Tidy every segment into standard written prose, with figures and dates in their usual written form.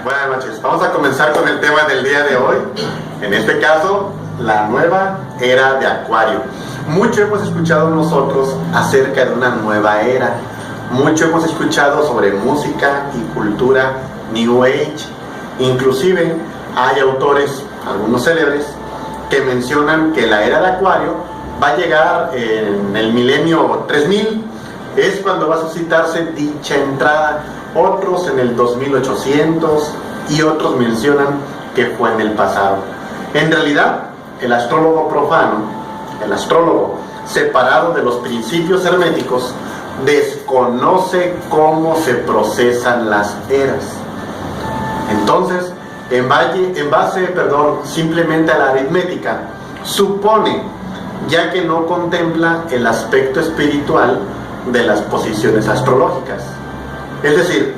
Buenas noches. Vamos a comenzar con el tema del día de hoy. En este caso, la nueva era de Acuario. Mucho hemos escuchado nosotros acerca de una nueva era. Mucho hemos escuchado sobre música y cultura New Age. Inclusive hay autores, algunos célebres, que mencionan que la era de Acuario va a llegar en el milenio 3000. Es cuando va a suscitarse dicha entrada. Otros en el 2800 y otros mencionan que fue en el pasado. En realidad, el astrólogo profano, el astrólogo separado de los principios herméticos, desconoce cómo se procesan las eras. Entonces, en base, simplemente a la aritmética, supone, ya que no contempla el aspecto espiritual de las posiciones astrológicas. Es decir,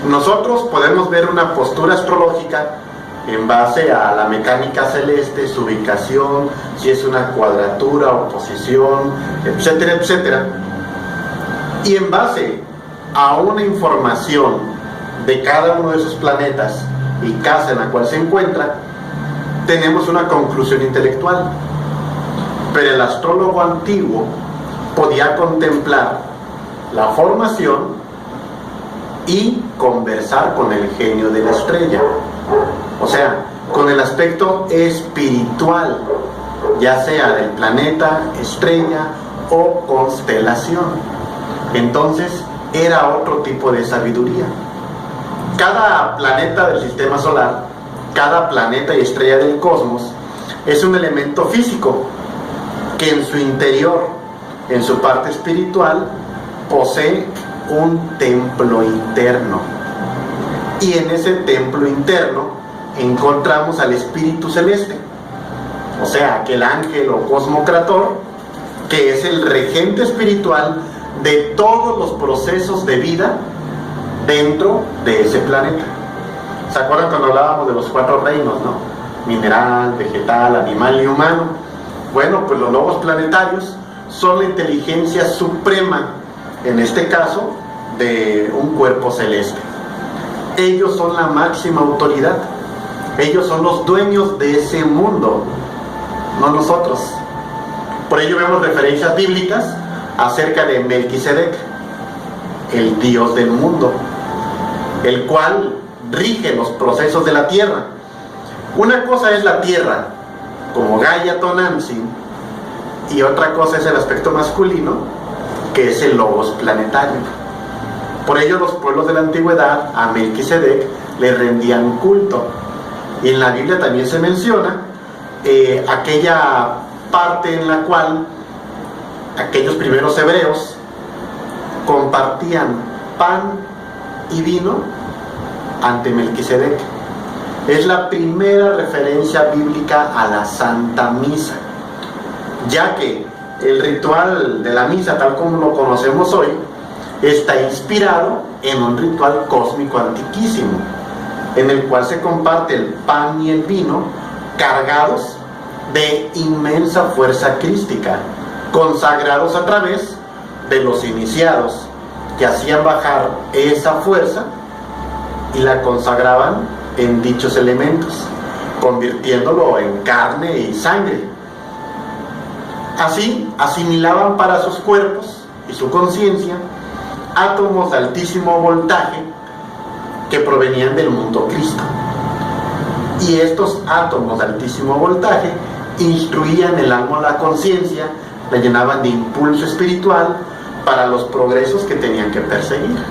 nosotros podemos ver una postura astrológica en base a la mecánica celeste, su ubicación, si es una cuadratura, oposición, etcétera, etcétera. Y en base a una información de cada uno de esos planetas y casa en la cual se encuentra, tenemos una conclusión intelectual. Pero el astrólogo antiguo podía contemplar la formación y conversar con el genio de la estrella, o sea, con el aspecto espiritual, ya sea del planeta, estrella o constelación. Entonces era otro tipo de sabiduría. Cada planeta del sistema solar, cada planeta y estrella del cosmos es un elemento físico que en su interior, en su parte espiritual, posee un templo interno, y en ese templo interno encontramos al espíritu celeste, o sea, aquel ángel o cosmocrator que es el regente espiritual de todos los procesos de vida dentro de ese planeta. ¿Se acuerdan cuando hablábamos de los 4 reinos, no? Mineral, vegetal, animal y humano. Bueno, pues los lobos planetarios son la inteligencia suprema, en este caso, de un cuerpo celeste. Ellos son la máxima autoridad. Ellos son los dueños de ese mundo, no nosotros. Por ello vemos referencias bíblicas acerca de Melquisedec, el Dios del mundo, el cual rige los procesos de la tierra. Una cosa es la tierra, como Gaia Tonantzin, y otra cosa es el aspecto masculino, que es el logos planetario. Por ello los pueblos de la antigüedad a Melquisedec le rendían culto. Y en la Biblia también se menciona aquella parte en la cual aquellos primeros hebreos compartían pan y vino ante Melquisedec. Es la primera referencia bíblica a la Santa Misa, ya que el ritual de la misa, tal como lo conocemos hoy, está inspirado en un ritual cósmico antiquísimo, en el cual se comparte el pan y el vino cargados de inmensa fuerza crística, consagrados a través de los iniciados, que hacían bajar esa fuerza y la consagraban en dichos elementos, convirtiéndolo en carne y sangre. Así asimilaban para sus cuerpos y su conciencia átomos de altísimo voltaje que provenían del mundo Cristo. Y estos átomos de altísimo voltaje instruían el alma a la conciencia, la llenaban de impulso espiritual para los progresos que tenían que perseguir.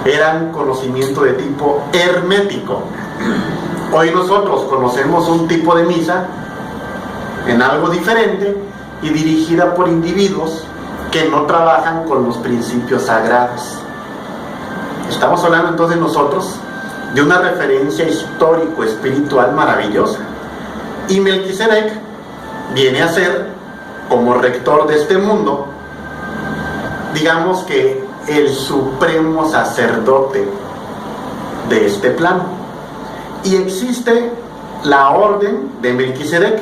Eran conocimiento de tipo hermético. Hoy nosotros conocemos un tipo de misa en algo diferente y dirigida por individuos que no trabajan con los principios sagrados. Estamos hablando entonces nosotros de una referencia histórico-espiritual maravillosa. Y Melquisedec viene a ser, como rector de este mundo, digamos que el supremo sacerdote de este plano. Y existe la orden de Melquisedec,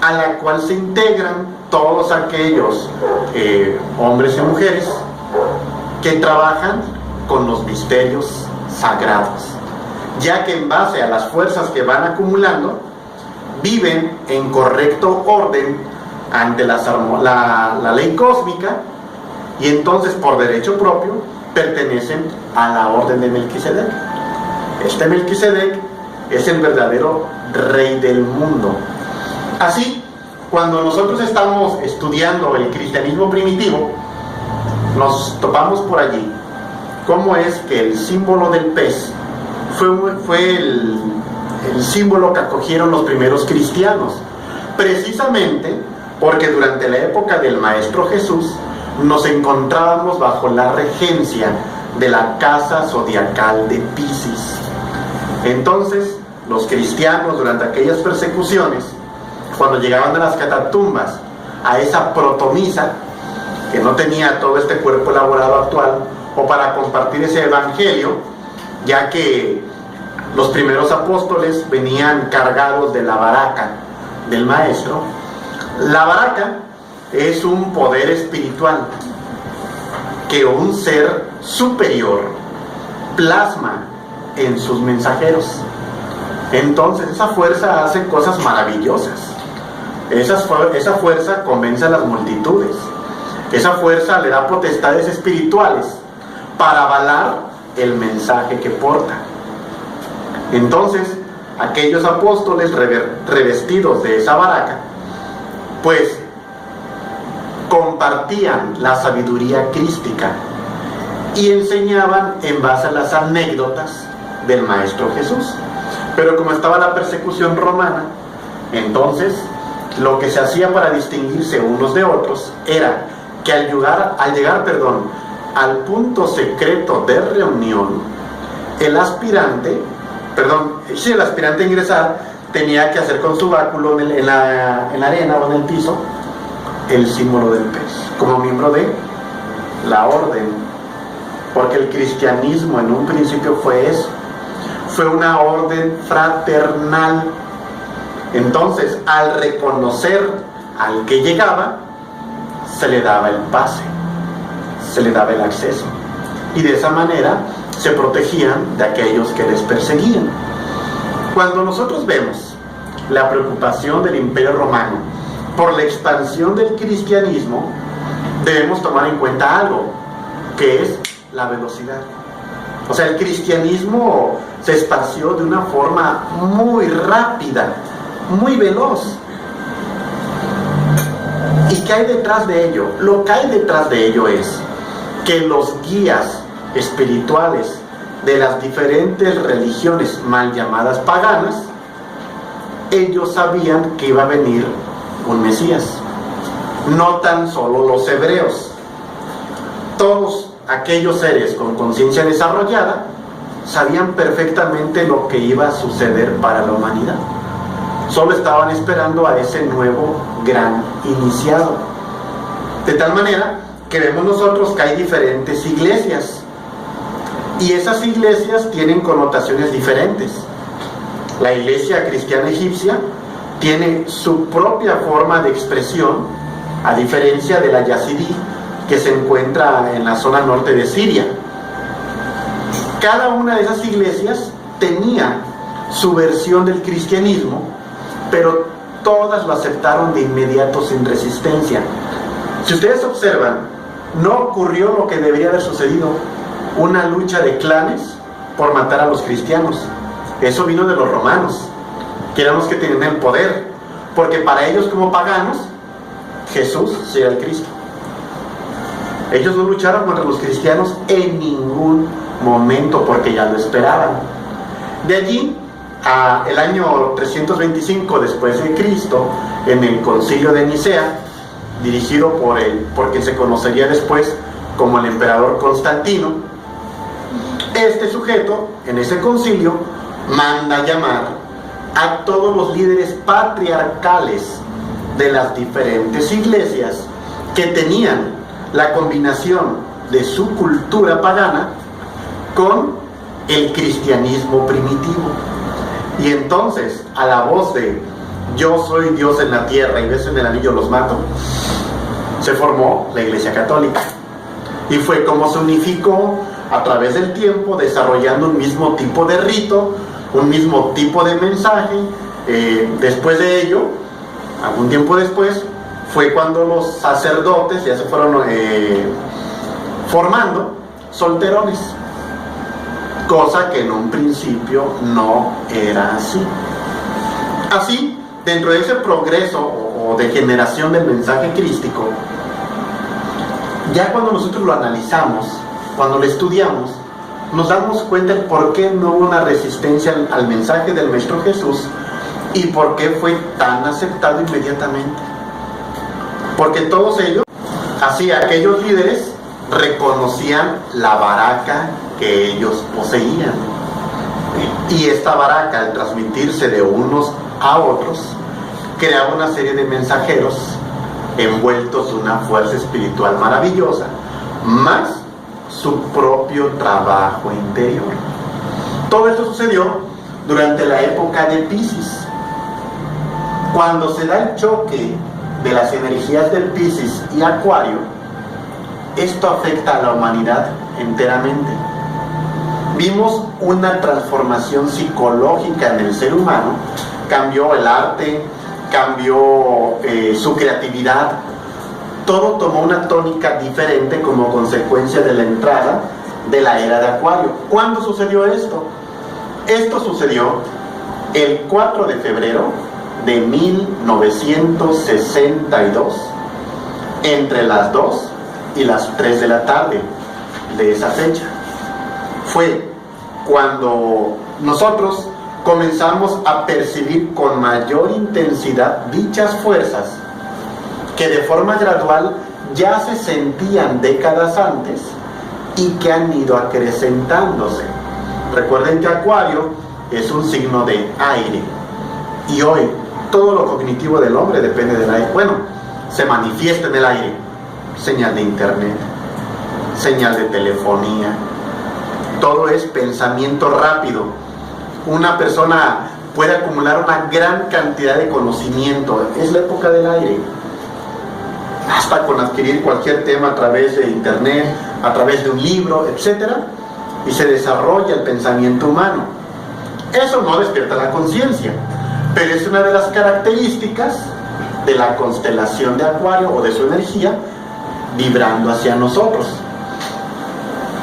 a la cual se integran todos aquellos hombres y mujeres que trabajan con los misterios sagrados. ya que en base a las fuerzas que van acumulando, viven en correcto orden ante la ley cósmica, y entonces por derecho propio pertenecen a la orden de Melquisedec. Este Melquisedec es el verdadero rey del mundo. Así, cuando nosotros estamos estudiando el cristianismo primitivo, nos topamos por allí cómo es que el símbolo del pez fue el símbolo que acogieron los primeros cristianos, precisamente porque durante la época del Maestro Jesús nos encontrábamos bajo la regencia de la casa zodiacal de Piscis. Entonces, los cristianos durante aquellas persecuciones, cuando llegaban a las catatumbas, a esa protomisa, que no tenía todo este cuerpo elaborado actual, o para compartir ese evangelio, ya que los primeros apóstoles venían cargados de la baraca del maestro. La baraca es un poder espiritual que un ser superior plasma en sus mensajeros. Entonces esa fuerza hace cosas maravillosas. Esa fuerza convence a las multitudes. Esa fuerza le da potestades espirituales para avalar el mensaje que porta. Entonces, aquellos apóstoles revestidos de esa baraca, pues compartían la sabiduría crística y enseñaban en base a las anécdotas del Maestro Jesús. Pero como estaba la persecución romana, entonces lo que se hacía para distinguirse unos de otros era que al llegar al punto secreto de reunión, el aspirante a ingresar tenía que hacer con su báculo en la arena o en el piso el símbolo del pez, como miembro de la orden, porque el cristianismo en un principio fue eso, fue una orden fraternal. Entonces, al reconocer al que llegaba, se le daba el pase, se le daba el acceso, y de esa manera se protegían de aquellos que les perseguían. Cuando nosotros vemos la preocupación del Imperio Romano por la expansión del cristianismo, debemos tomar en cuenta algo, que es la velocidad. O sea, el cristianismo se esparció de una forma muy rápida, muy veloz. ¿Y qué hay detrás de ello? Lo que hay detrás de ello es que los guías espirituales de las diferentes religiones mal llamadas paganas, ellos sabían que iba a venir un Mesías. No tan solo los hebreos, todos aquellos seres con conciencia desarrollada sabían perfectamente lo que iba a suceder para la humanidad. Solo estaban esperando a ese nuevo gran iniciado. De tal manera que vemos nosotros que hay diferentes iglesias, y esas iglesias tienen connotaciones diferentes. La iglesia cristiana egipcia tiene su propia forma de expresión, a diferencia de la yazidí, que se encuentra en la zona norte de Siria. Cada una de esas iglesias tenía su versión del cristianismo, pero todas lo aceptaron de inmediato sin resistencia. Si ustedes observan, no ocurrió lo que debería haber sucedido, una lucha de clanes por matar a los cristianos. Eso vino de los romanos, que eran los que tenían el poder, porque para ellos como paganos, Jesús era el Cristo. Ellos no lucharon contra los cristianos en ningún momento, porque ya lo esperaban. De allí el año 325 después de Cristo, en el concilio de Nicea, dirigido por quien se conocería después como el emperador Constantino, este sujeto en ese concilio manda llamar a todos los líderes patriarcales de las diferentes iglesias que tenían la combinación de su cultura pagana con el cristianismo primitivo. Y entonces, a la voz de "yo soy Dios en la tierra y beso en el anillo los mato", se formó la Iglesia Católica. Y fue como se unificó a través del tiempo desarrollando un mismo tipo de rito, un mismo tipo de mensaje. Después de ello, algún tiempo después, fue cuando los sacerdotes ya se fueron formando solterones, cosa que en un principio no era así. Así, dentro de ese progreso o degeneración del mensaje crístico, ya cuando nosotros lo analizamos, cuando lo estudiamos, nos damos cuenta de por qué no hubo una resistencia al mensaje del Maestro Jesús y por qué fue tan aceptado inmediatamente. Porque todos ellos, así aquellos líderes, reconocían la baraca que ellos poseían. Y esta baraca, al transmitirse de unos a otros, creaba una serie de mensajeros envueltos en una fuerza espiritual maravillosa, más su propio trabajo interior. Todo esto sucedió durante la época de Piscis. Cuando se da el choque de las energías del Piscis y Acuario, esto afecta a la humanidad enteramente. Vimos una transformación psicológica en el ser humano, cambió el arte, cambió su creatividad, todo tomó una tónica diferente como consecuencia de la entrada de la era de Acuario. ¿Cuándo sucedió esto? Esto sucedió el 4 de febrero de 1962, entre las 2 y las 3 de la tarde de esa fecha. Fue cuando nosotros comenzamos a percibir con mayor intensidad dichas fuerzas que de forma gradual ya se sentían décadas antes y que han ido acrecentándose. Recuerden que Acuario es un signo de aire y hoy todo lo cognitivo del hombre depende del aire. Bueno, se manifiesta en el aire: señal de internet, señal de telefonía, todo es pensamiento rápido. Una persona puede acumular una gran cantidad de conocimiento, es la época del aire. Basta con adquirir cualquier tema a través de internet, a través de un libro, etc., y se desarrolla el pensamiento humano. Eso no despierta la conciencia, pero es una de las características de la constelación de Acuario o de su energía vibrando hacia nosotros.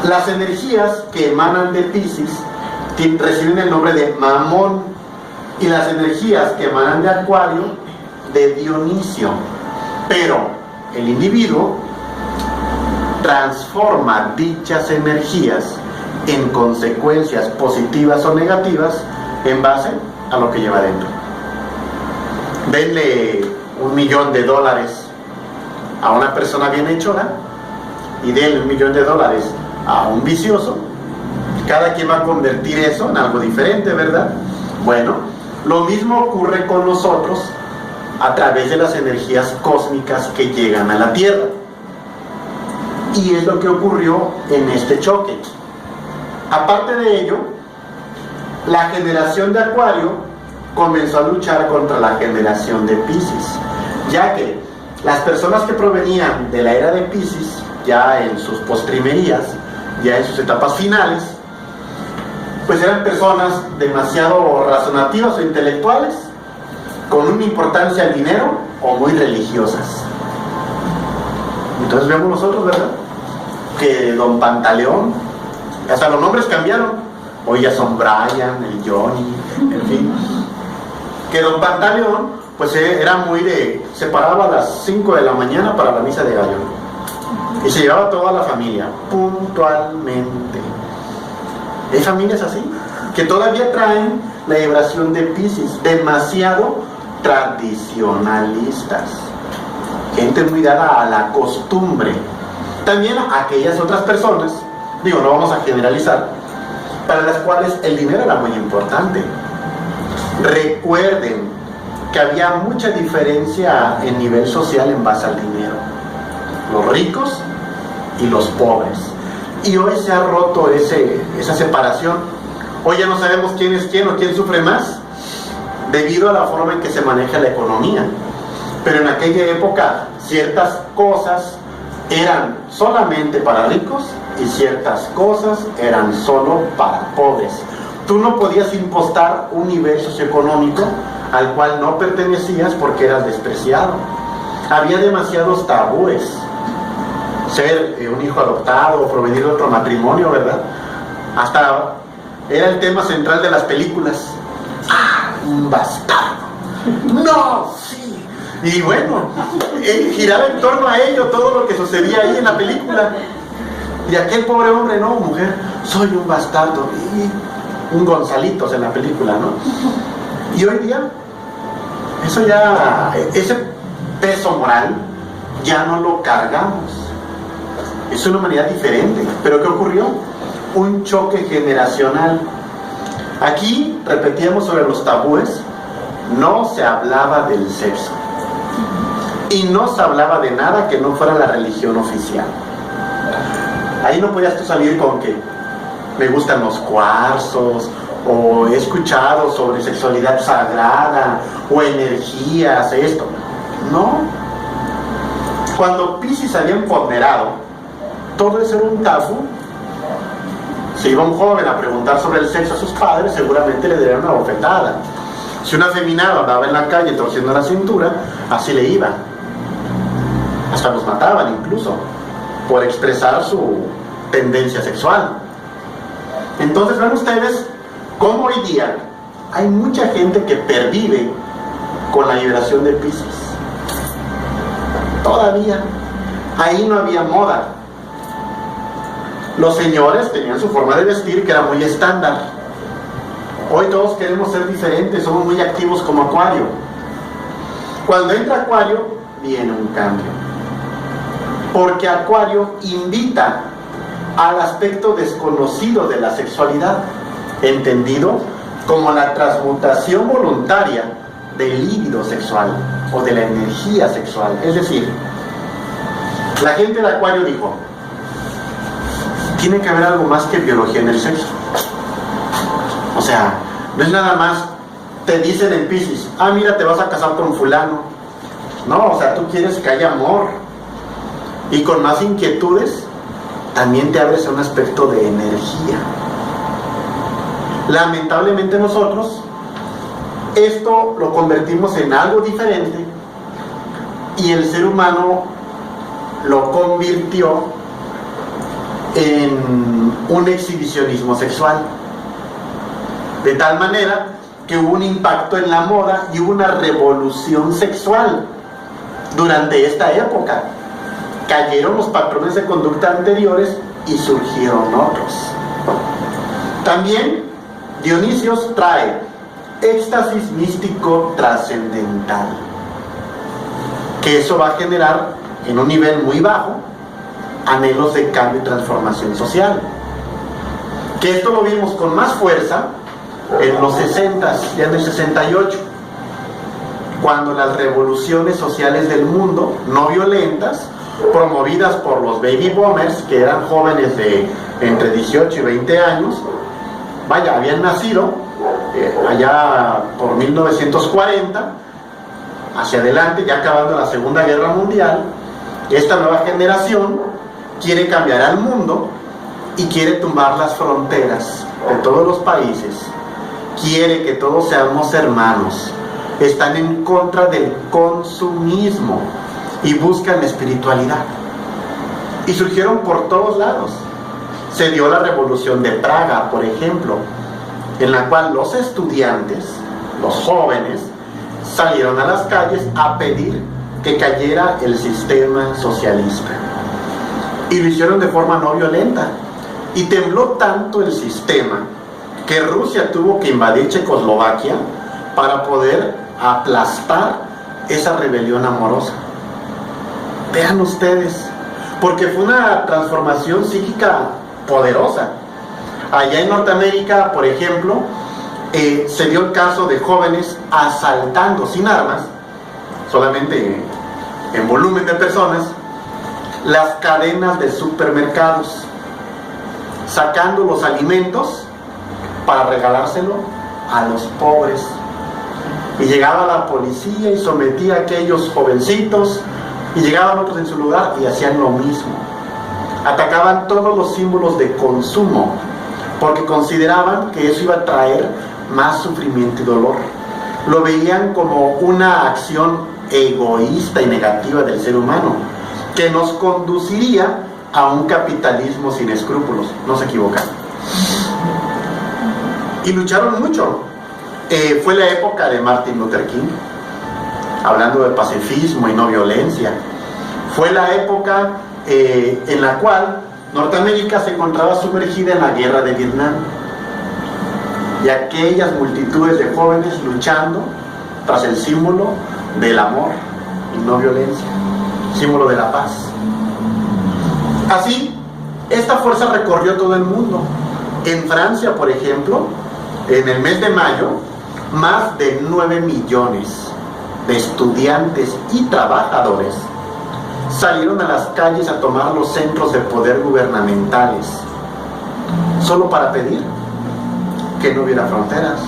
Las energías que emanan de Piscis reciben el nombre de Mamón, y las energías que emanan de Acuario de Dionisio. Pero el individuo transforma dichas energías en consecuencias positivas o negativas en base a lo que lleva dentro. Denle $1.000.000 a una persona bienhechora y denle $1.000.000 a un vicioso. Cada quien va a convertir eso en algo diferente, ¿verdad? Bueno, lo mismo ocurre con nosotros a través de las energías cósmicas que llegan a la Tierra. Y es lo que ocurrió en este choque. Aparte de ello, la generación de Acuario comenzó a luchar contra la generación de Piscis, ya que las personas que provenían de la era de Piscis, ya en sus postrimerías, ya en sus etapas finales, pues eran personas demasiado razonativas o intelectuales, con una importancia al dinero o muy religiosas. Entonces vemos nosotros, ¿verdad?, que Don Pantaleón, hasta los nombres cambiaron, hoy ya son Brian, el Johnny, en fin, que Don Pantaleón pues era muy de, se paraba a las 5 de la mañana para la misa de gallo y se llevaba toda la familia puntualmente. Hay familias así que todavía traen la vibración de Piscis, demasiado tradicionalistas, gente muy dada a la costumbre. También aquellas otras personas, digo, no vamos a generalizar, para las cuales el dinero era muy importante. Recuerden que había mucha diferencia en nivel social en base al dinero, los ricos y los pobres, y hoy se ha roto esa separación. Hoy ya no sabemos quién es quién o quién sufre más debido a la forma en que se maneja la economía. Pero en aquella época ciertas cosas eran solamente para ricos y ciertas cosas eran solo para pobres. Tú no podías impostar un nivel socioeconómico al cual no pertenecías porque eras despreciado. Había demasiados tabúes. Ser un hijo adoptado o provenir de otro matrimonio, ¿verdad? Hasta era el tema central de las películas. ¡Ah, un bastardo! ¡No! ¡Sí! Y bueno, giraba en torno a ello todo lo que sucedía ahí en la película. Y aquel pobre hombre, no, mujer, soy un bastardo. Y un Gonzalitos en la película, ¿no? Y hoy día, eso ya, ese peso moral, ya no lo cargamos. Es una humanidad diferente. ¿Pero qué ocurrió? Un choque generacional. Aquí repetíamos sobre los tabúes. No se hablaba del sexo. Y no se hablaba de nada que no fuera la religión oficial. Ahí no podías tú salir con que me gustan los cuarzos, o he escuchado sobre sexualidad sagrada, o energías, esto. No. Cuando Piscis había empoderado, todo eso era un tabú. Si iba un joven a preguntar sobre el sexo a sus padres, seguramente le darían una bofetada. Si un afeminado andaba en la calle torciendo la cintura, así le iba. Hasta los mataban incluso, por expresar su tendencia sexual. Entonces ven ustedes cómo hoy día hay mucha gente que pervive con la liberación de Piscis. Todavía ahí no había moda. Los señores tenían su forma de vestir que era muy estándar. Hoy todos queremos ser diferentes, somos muy activos como Acuario. Cuando entra Acuario, viene un cambio. Porque Acuario invita al aspecto desconocido de la sexualidad, entendido como la transmutación voluntaria del líbido sexual o de la energía sexual. Es decir, la gente de Acuario dijo, tiene que haber algo más que biología en el sexo. O sea, no es nada más, te dicen en Piscis, ah, mira, te vas a casar con fulano. No, o sea, tú quieres que haya amor. Y con más inquietudes, también te abres a un aspecto de energía. Lamentablemente nosotros, esto lo convertimos en algo diferente y el ser humano lo convirtió en un exhibicionismo sexual, de tal manera que hubo un impacto en la moda y hubo una revolución sexual durante esta época. Cayeron los patrones de conducta anteriores y surgieron otros. También Dionisios trae éxtasis místico trascendental, que eso va a generar en un nivel muy bajo anhelos de cambio y transformación social, que esto lo vimos con más fuerza en los 60s, ya en el 68, cuando las revoluciones sociales del mundo, no violentas, promovidas por los baby boomers, que eran jóvenes de entre 18 y 20 años, vaya, habían nacido allá por 1940, hacia adelante, ya acabando la Segunda Guerra Mundial. Esta nueva generación quiere cambiar al mundo y quiere tumbar las fronteras de todos los países, quiere que todos seamos hermanos, están en contra del consumismo y buscan espiritualidad. Y surgieron por todos lados. Se dio la Revolución de Praga, por ejemplo, en la cual los estudiantes, los jóvenes, salieron a las calles a pedir que cayera el sistema socialista. Y lo hicieron de forma no violenta. Y tembló tanto el sistema que Rusia tuvo que invadir Checoslovaquia para poder aplastar esa rebelión amorosa. Vean ustedes, porque fue una transformación psíquica poderosa. Allá en Norteamérica, por ejemplo, se dio el caso de jóvenes asaltando sin armas, solamente en volumen de personas, las cadenas de supermercados, sacando los alimentos para regalárselo a los pobres. Y llegaba la policía y sometía a aquellos jovencitos Y llegaban otros en su lugar y hacían lo mismo. Atacaban todos los símbolos de consumo porque consideraban que eso iba a traer más sufrimiento y dolor. Lo veían como una acción egoísta y negativa del ser humano que nos conduciría a un capitalismo sin escrúpulos. No se equivocan. Y lucharon mucho. Fue la época de Martin Luther King, hablando de pacifismo y no violencia. Fue la época en la cual Norteamérica se encontraba sumergida en la guerra de Vietnam. Y aquellas multitudes de jóvenes luchando tras el símbolo del amor y no violencia, símbolo de la paz. Así, esta fuerza recorrió todo el mundo. En Francia, por ejemplo, en el mes de mayo, más de 9 millones de estudiantes y trabajadores salieron a las calles a tomar los centros de poder gubernamentales, solo para pedir que no hubiera fronteras,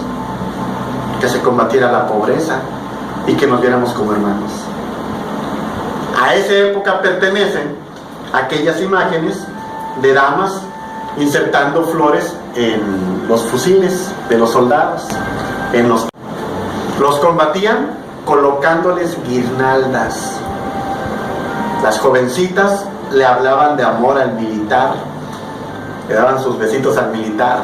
que se combatiera la pobreza y que nos viéramos como hermanos. A esa época pertenecen aquellas imágenes de damas insertando flores en los fusiles de los soldados. Los combatían colocándoles guirnaldas. Las jovencitas le hablaban de amor al militar, le daban sus besitos al militar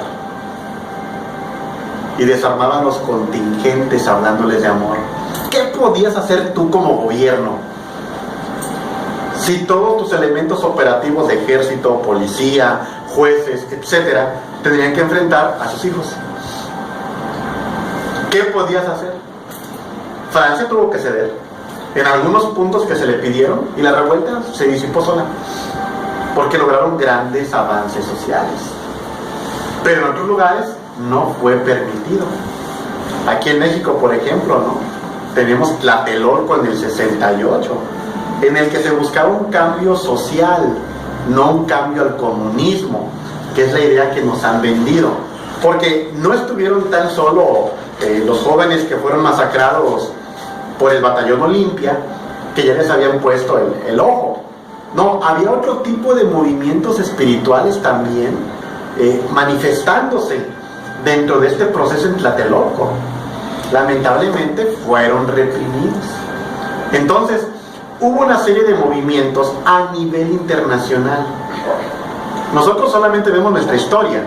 y desarmaban los contingentes hablándoles de amor. ¿Qué podías hacer tú como gobierno si todos tus elementos operativos de ejército, policía, jueces, etcétera, tendrían que enfrentar a sus hijos? ¿Qué podías hacer? Francia tuvo que ceder en algunos puntos que se le pidieron y la revuelta se disipó sola porque lograron grandes avances sociales, pero en otros lugares no fue permitido. Aquí en México, por ejemplo, ¿no?, tenemos Tlatelolco en el 68, en el que se buscaba un cambio social, no un cambio al comunismo, que es la idea que nos han vendido, porque no estuvieron tan solo los jóvenes que fueron masacrados por el batallón Olimpia, que ya les habían puesto el ojo. No, había otro tipo de movimientos espirituales también manifestándose dentro de este proceso en Tlatelolco. Lamentablemente fueron reprimidos. Entonces, hubo una serie de movimientos a nivel internacional. Nosotros solamente vemos nuestra historia,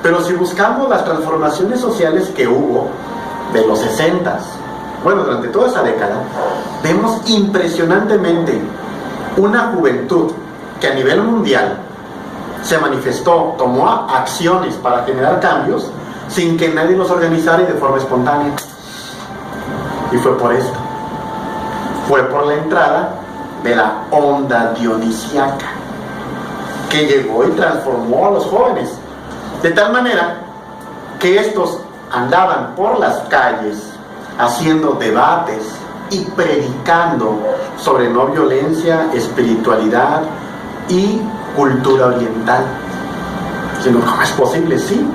pero si buscamos las transformaciones sociales que hubo de los 60s, bueno, durante toda esa década, vemos impresionantemente una juventud que a nivel mundial se manifestó, tomó acciones para generar cambios sin que nadie los organizara y de forma espontánea. Y fue por esto. Fue por la entrada de la onda dionisiaca, que llegó y transformó a los jóvenes, de tal manera que estos andaban por las calles haciendo debates y predicando sobre no violencia, espiritualidad y cultura oriental. Diciendo, ¿cómo es posible? Sí,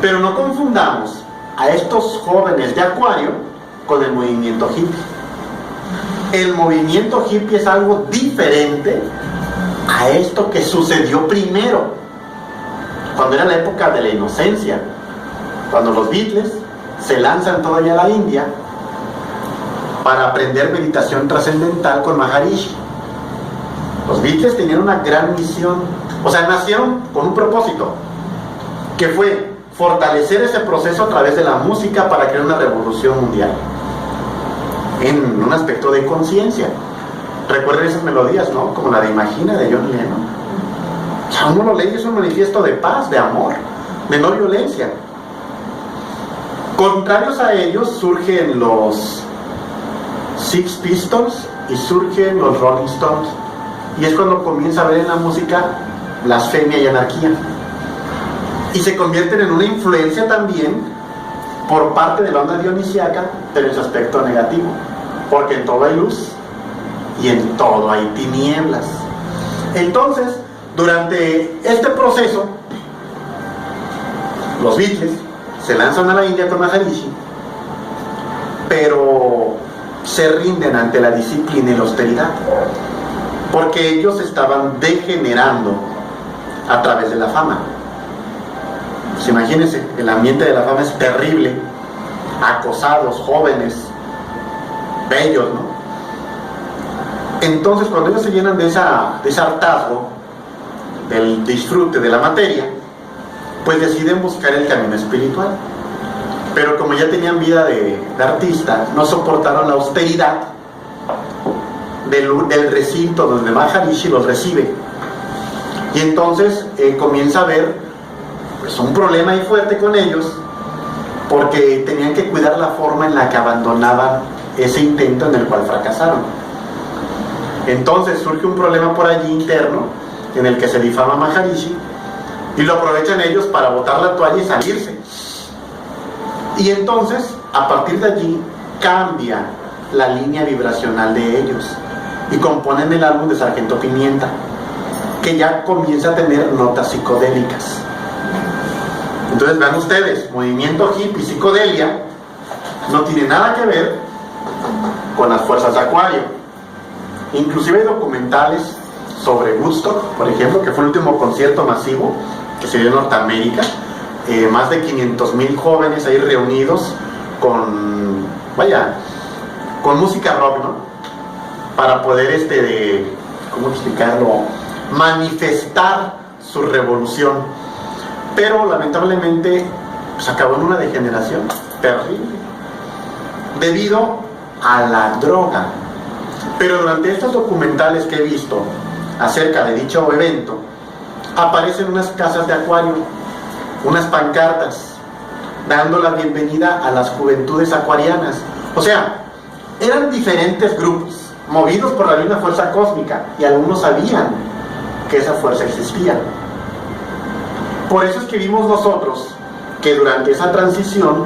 pero no confundamos a estos jóvenes de Acuario con el movimiento hippie. El movimiento hippie es algo diferente a esto que sucedió primero, cuando era la época de la inocencia, cuando los Beatles se lanzan todavía a la India para aprender meditación trascendental con Maharishi. Los Beatles tenían una gran misión, o sea, nacieron con un propósito, que fue fortalecer ese proceso a través de la música para crear una revolución mundial, en un aspecto de conciencia. Recuerden esas melodías, ¿no?, como la de Imagina, de John Lennon. O sea, uno lo lee y es un manifiesto de paz, de amor, de no violencia. Contrarios a ellos surgen los Six Pistols y surgen los Rolling Stones, y es cuando comienza a ver en la música blasfemia y anarquía, y se convierten en una influencia también por parte de la onda dionisiaca, pero en su aspecto negativo, porque en todo hay luz y en todo hay tinieblas. Entonces, durante este proceso, los Beatles se lanzan a la India con Maharishi, pero se rinden ante la disciplina y la austeridad. porque ellos estaban degenerando a través de la fama. Pues imagínense, el ambiente de la fama es terrible, acosados, jóvenes, bellos, ¿no? Entonces, cuando ellos se llenan de ese hartazgo, del disfrute de la materia, pues deciden buscar el camino espiritual. Pero como ya tenían vida de artista, no soportaron la austeridad del recinto donde Maharishi los recibe. Y entonces comienza a haber pues, un problema ahí fuerte con ellos, porque tenían que cuidar la forma en la que abandonaban ese intento en el cual fracasaron. Entonces surge un problema por allí interno en el que se difama Maharishi, y lo aprovechan ellos para botar la toalla y salirse. Y entonces, a partir de allí, cambia la línea vibracional de ellos y componen el álbum de Sargento Pimienta, que ya comienza a tener notas psicodélicas. Entonces vean ustedes, movimiento hippie y psicodelia no tiene nada que ver con las fuerzas de Acuario. Inclusive hay documentales sobre Woodstock, por ejemplo, que fue el último concierto masivo que se dio en Norteamérica. Más de 500,000 jóvenes ahí reunidos con música rock, ¿no? Para poder, ¿cómo explicarlo? Manifestar su revolución. Pero lamentablemente pues, acabó en una degeneración terrible debido a la droga. Pero durante estos documentales que he visto acerca de dicho evento, aparecen unas casas de Acuario, unas pancartas dando la bienvenida a las juventudes acuarianas. O sea, eran diferentes grupos movidos por la misma fuerza cósmica, y algunos sabían que esa fuerza existía. Por eso es que vimos nosotros que durante esa transición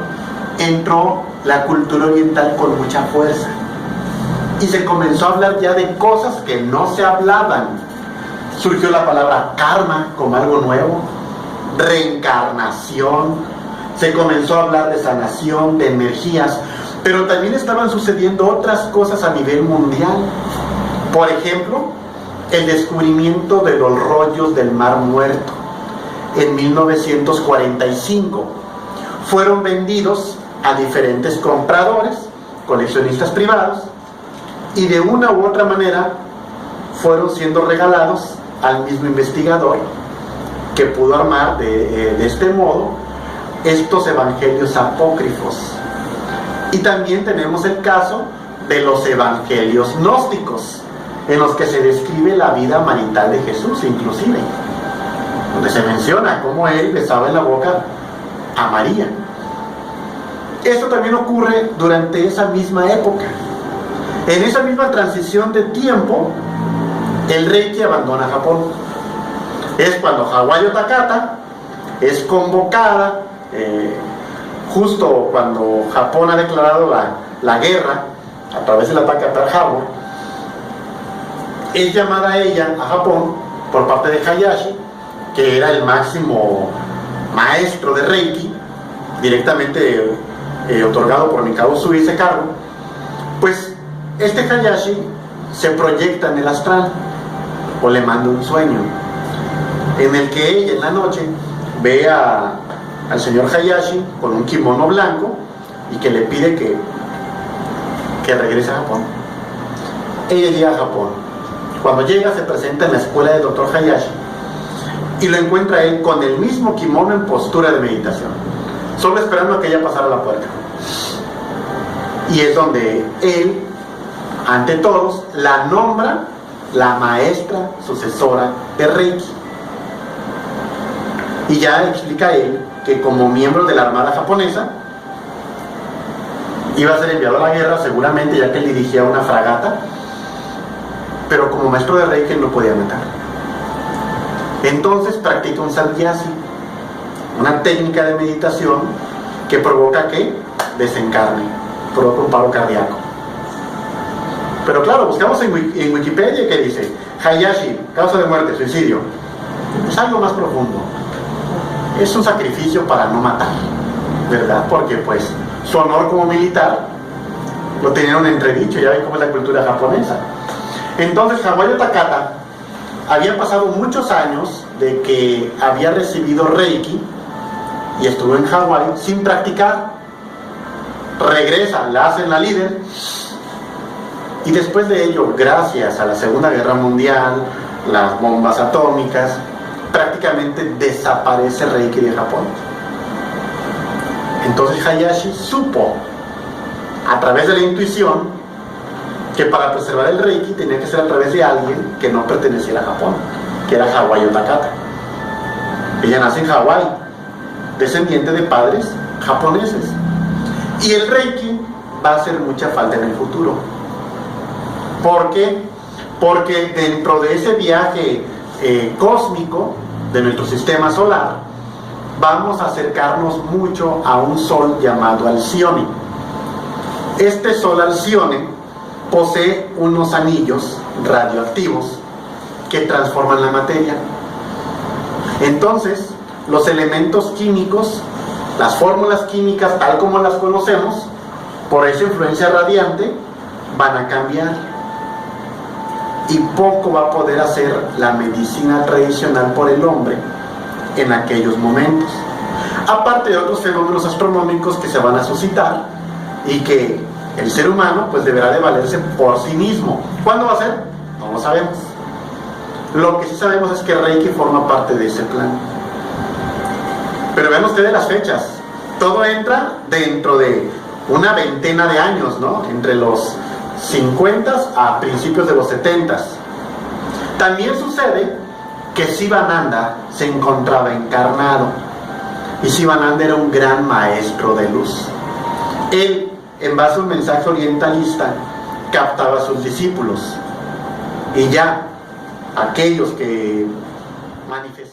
entró la cultura oriental con mucha fuerza y se comenzó a hablar ya de cosas que no se hablaban. Surgió la palabra karma como algo nuevo, reencarnación, se comenzó a hablar de sanación, de energías, pero también estaban sucediendo otras cosas a nivel mundial. Por ejemplo, el descubrimiento de los rollos del Mar Muerto en 1945 fueron vendidos a diferentes compradores, coleccionistas privados, y de una u otra manera fueron siendo regalados al mismo investigador, que pudo armar de este modo estos evangelios apócrifos. Y también tenemos el caso de los evangelios gnósticos, en los que se describe la vida marital de Jesús, inclusive, donde se menciona cómo él besaba en la boca a María. Esto también ocurre durante esa misma época. En esa misma transición de tiempo, el Reiki abandona Japón. Es cuando Hawayo Takata es convocada, justo cuando Japón ha declarado la guerra a través del ataque a Pearl Harbor. Es llamada ella a Japón por parte de Hayashi, que era el máximo maestro de Reiki, directamente otorgado por Mikao Usui ese cargo. Pues este Hayashi se proyecta en el astral, o le manda un sueño en el que ella en la noche ve al señor Hayashi con un kimono blanco y que le pide que regrese a Japón. Ella llega a Japón. Cuando llega, se presenta en la escuela del Dr. Hayashi y lo encuentra él con el mismo kimono en postura de meditación, solo esperando a que ella pasara la puerta. Y es donde él, ante todos, la nombra la maestra sucesora de Reiki. Y ya explica él que como miembro de la Armada japonesa iba a ser enviado a la guerra seguramente, ya que él dirigía una fragata, pero como maestro de Reiki él no podía matar. Entonces practica un sannyasi, una técnica de meditación que provoca que desencarne, provoca un paro cardíaco. Pero claro, buscamos en Wikipedia que dice Hayashi, causa de muerte, suicidio. Es algo más profundo. Es un sacrificio para no matar, ¿verdad? Porque pues su honor como militar lo tenían en entredicho. Ya ven cómo es la cultura japonesa. Entonces Hawayo Takata había pasado muchos años de que había recibido Reiki y estuvo en Hawái sin practicar. Regresa, la hacen la líder, y después de ello, gracias a la Segunda Guerra Mundial, las bombas atómicas, prácticamente desaparece Reiki de Japón. Entonces Hayashi supo, a través de la intuición, que para preservar el Reiki tenía que ser a través de alguien que no perteneciera a Japón, que era Hawayo Takata. Ella nace en Hawái, descendiente de padres japoneses. Y el Reiki va a hacer mucha falta en el futuro. ¿Por qué? Porque dentro de ese viaje cósmico de nuestro sistema solar, vamos a acercarnos mucho a un sol llamado Alcione. Este sol Alcione posee unos anillos radioactivos que transforman la materia. Entonces, los elementos químicos, las fórmulas químicas tal como las conocemos, por esa influencia radiante, van a cambiar. Y poco va a poder hacer la medicina tradicional por el hombre en aquellos momentos. Aparte de otros fenómenos astronómicos que se van a suscitar y que el ser humano pues deberá de valerse por sí mismo. ¿Cuándo va a ser? No lo sabemos. Lo que sí sabemos es que Reiki forma parte de ese plan. Pero vean ustedes las fechas. Todo entra dentro de una veintena de años, ¿no? Entre los 50 a principios de los 70. También sucede que Sivananda se encontraba encarnado. Y Sivananda era un gran maestro de luz. Él, en base a un mensaje orientalista, captaba a sus discípulos. Y ya aquellos que manifestaban